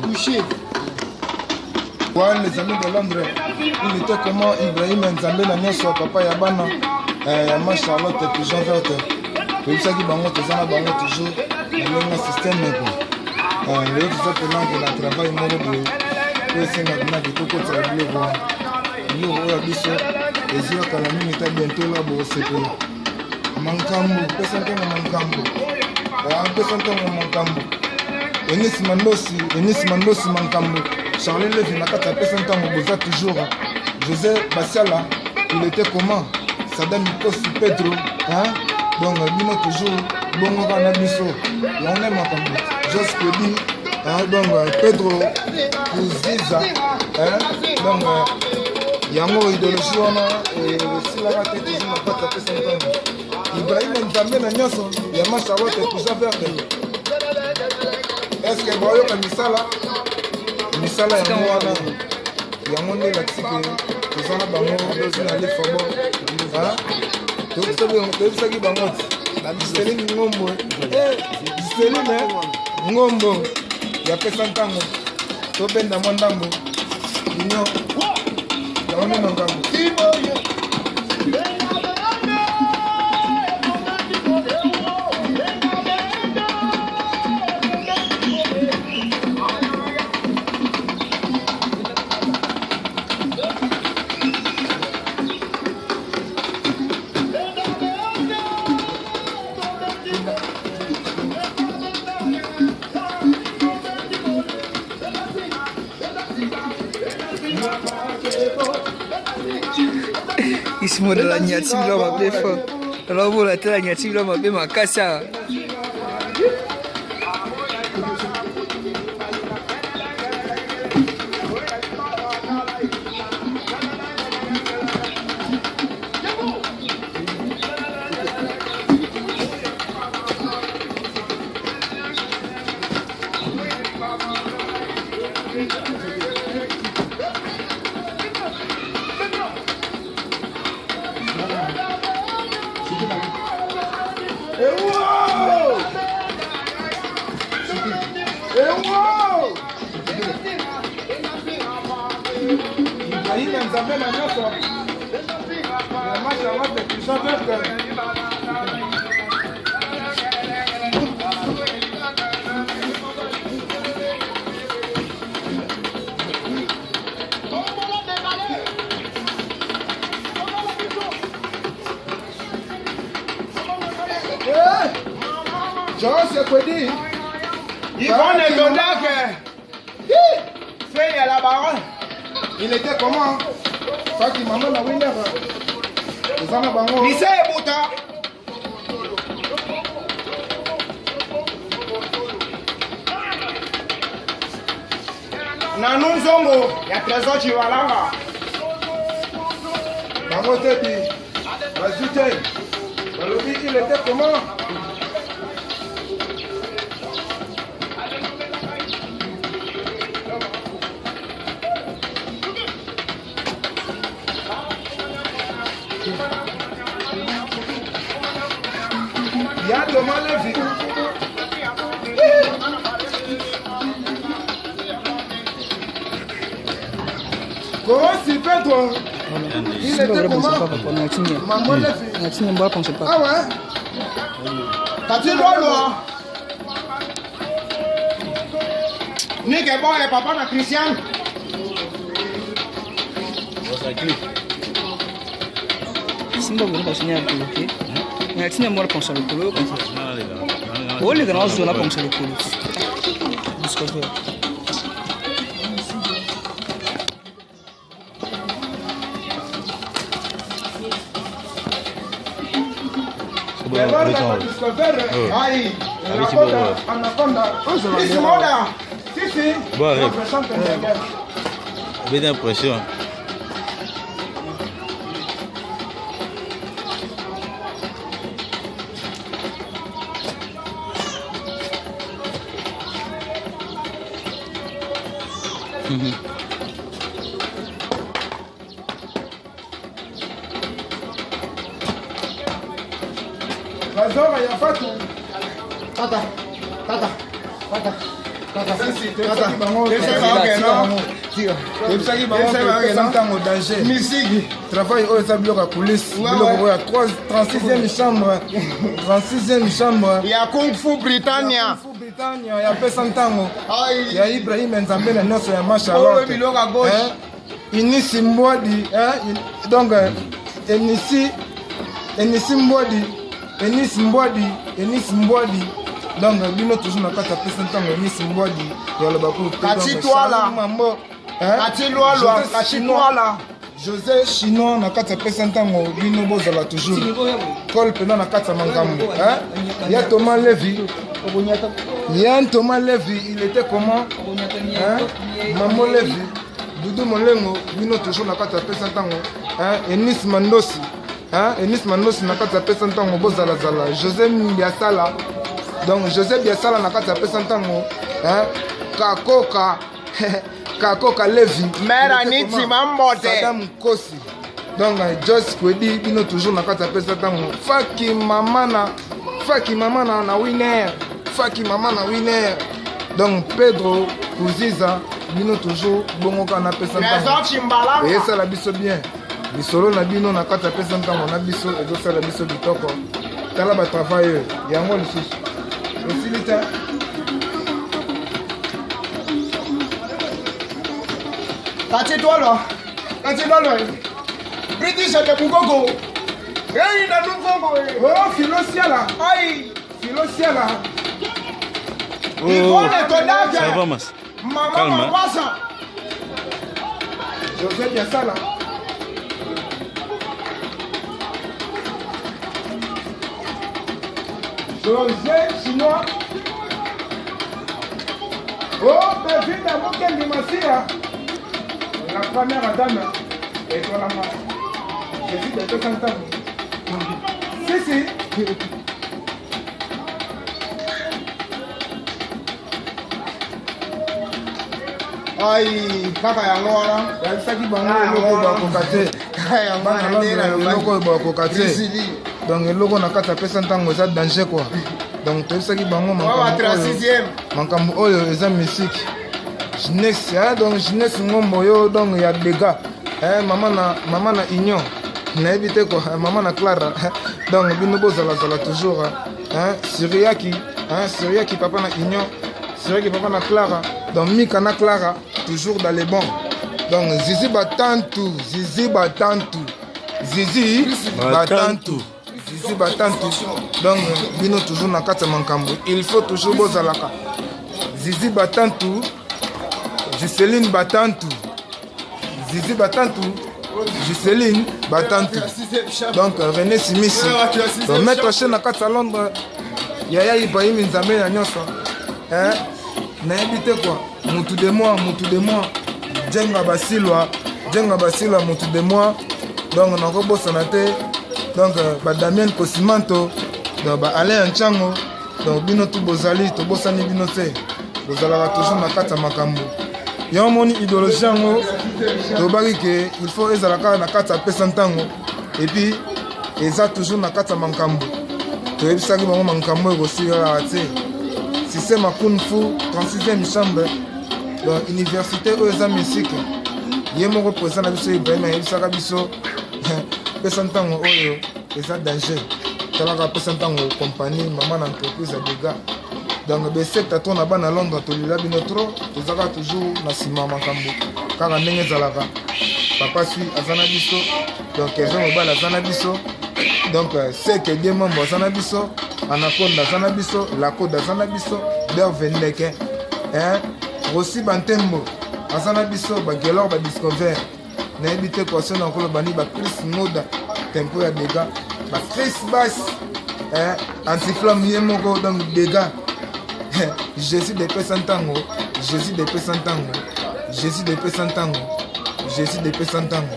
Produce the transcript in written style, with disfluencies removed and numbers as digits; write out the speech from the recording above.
Touché. Ouais, les amis de Londres, il était comment Ibrahim Nzambe na nyoso papa ya bana ma Charlotte et Jean Verte. Tout ça qui bango tezana bango toujours le système quoi. Le tout ça pendant que la travail moro de essayer na de koko travailler quoi. Nous on a biso ezio kala mimi ta bientôt là bo c'est que mankambu pesa ntango mankambu. Pesa ntango mankambu. Enis Mandosi mankambu. Charlie Levy n'a qu'à taper son temps au Boza toujours. José Bassiala, il était comment? Sadam Nikos Pedro, hein? Donc, Bino toujours, bon, on a Bisso, et on aime encore. Just dit, hein? Donc, Pedro Kouziza, hein? Donc, Yango idéologie, on a, et si la raté, toujours n'a pas tapé son temps. Ibrahim Nzambe na nyoso, Yama Charlotte et toujours verte. Est-ce que Boyo Kamisala? Misala ya mwana ya monde la tsipe tozana bango dozina le fabo ha to tsaki bango la Micheline ngombo Micheline ngombo ya pesa ntango to benda mondambo ninyo ya one ngambo Isi modela nyati bilo mabe fo. Alors vous la tela nyati bilo mabe makasa. Ibrahim Nzambe na nyoso ya ma Charlotte et Jean Verte. Joss Kwedi Yvonne Londac fait à la baronne. Il était comment? Ça qui m'a donné la winner. Les amis bango. Lissé Bouta. Nanou Zongo, il y a trésor qui va là. Bango Tepi. Vas-y, Tepi. Il était comment? Il y a Thomas Lévy. Comment c'est fait toi? Il était comment? Maman Lévy. Ah ouais? T'as-tu l'eau? Nick est bon et papa de Christian. Simba bunu basinya tuki. Ya tinya mora ponsalo kulo kan. Boleh kan azu la ponsalo kulo. Discover. Bien d'impression. Razora ya fatu. Tata. toyebisaki bango pesa ntango danger travail oyo eza biloko ya coulisse biloko oyo ya 36e chambre ya Kung Fu Britannia ya pesa ntango ya Ibrahim Nzambe na nyonso ya Machalot Inisi Mbwadi donc Enisi Mbwadi donc bino toujours na kati ya pesa ntango Enisi Mbwadi ya lobaku José Chinois na kati ya pesa ntango bino bozala toujours Col pena na kati ya mangambo ya Thomas Levy il était comment Mamo Levy Doudou Molengo bino toujours na kati ya pesa ntango Enis Mandosi na kati ya pesa ntango bozala zala José Biasala donc José Biasala na kati ya pesa ntango Kakoka Levy Meraniti Mambote Sadam Kosi donc Joyce Kwedi bino toujours na kati ya pesa ntango Faki Mamana na winner donc Pedro Kuziza bino toujours bongoka na pesa ntango eyesala biso bien lisolo na bino na kati ya pesa ntango na biso ezosala biso bitoko tala batravail oyo yango lisusu esili te kati tolo British de Bugoko na Nungongo Filosiala Ça va, mas. Calme. José Biasala José Chinois David Amokendi Massia la première dame et toi la main je suis de 200 ans si kaka yango wana yalisaki bango eloko bakoka te eloko oyo bakoka te donc eloko na kati ya pesa ntango eza danger quoi donc toyebisaki bango makambo oyo eza misiki jeunesse donc jeunesse ngombo oyo donc ya dega mama na union nayebi te quoi mama na Clara donc bino bozalazala toujours Syriaki papa na union Syriaki papa na Clara donc Mika na Clara toujours dans les bons donc Zizi Batantu donc bino toujours na kati ya mankambo il faut toujours bozalaka Zizi Batantu Giseline Batantu donc René Simisi donc maître chef na kati ya Londres Yaya Ibrahim Nzambe na nyonso nayebi te quoi mutu de moi Djenga Basilwa mutu de moi donc nakobosana te donc Damien Kosimanto donc Alain Nchango donc bino tu bozali tobosani bino te bozalaka toujours na kati ya makambo yo moni idéologie yango tobaki ke il faut ezalaka na kati ya pesa ntango et puis eza toujours na kati ya makambo toyebisaki bango makambo ekosilaka te système Kung Fu 36e chambre donc université oyo eza misike ye moko président na biso Ibrahim ayebisaka biso pesa ntango oyo eza danger talaka pesa ntango compagnie mama na entreprise ya dega donc besekta to na bana Londres tolela bino trop tozalaka toujours na nsima ya makambo kaka ndenge ezalaka papa sui aza na biso donc ezo mobali aza na biso donc seke die mambo aza na biso anaconda aza na biso lakode aza na biso der vendeke rosi bantembo aza na biso bagelor badiscover nayebi te kwasio na nkolo bani bacris ngoda tempo ya dega bacris bas antiflamme ye moko donc dega Jésus de pesa ntango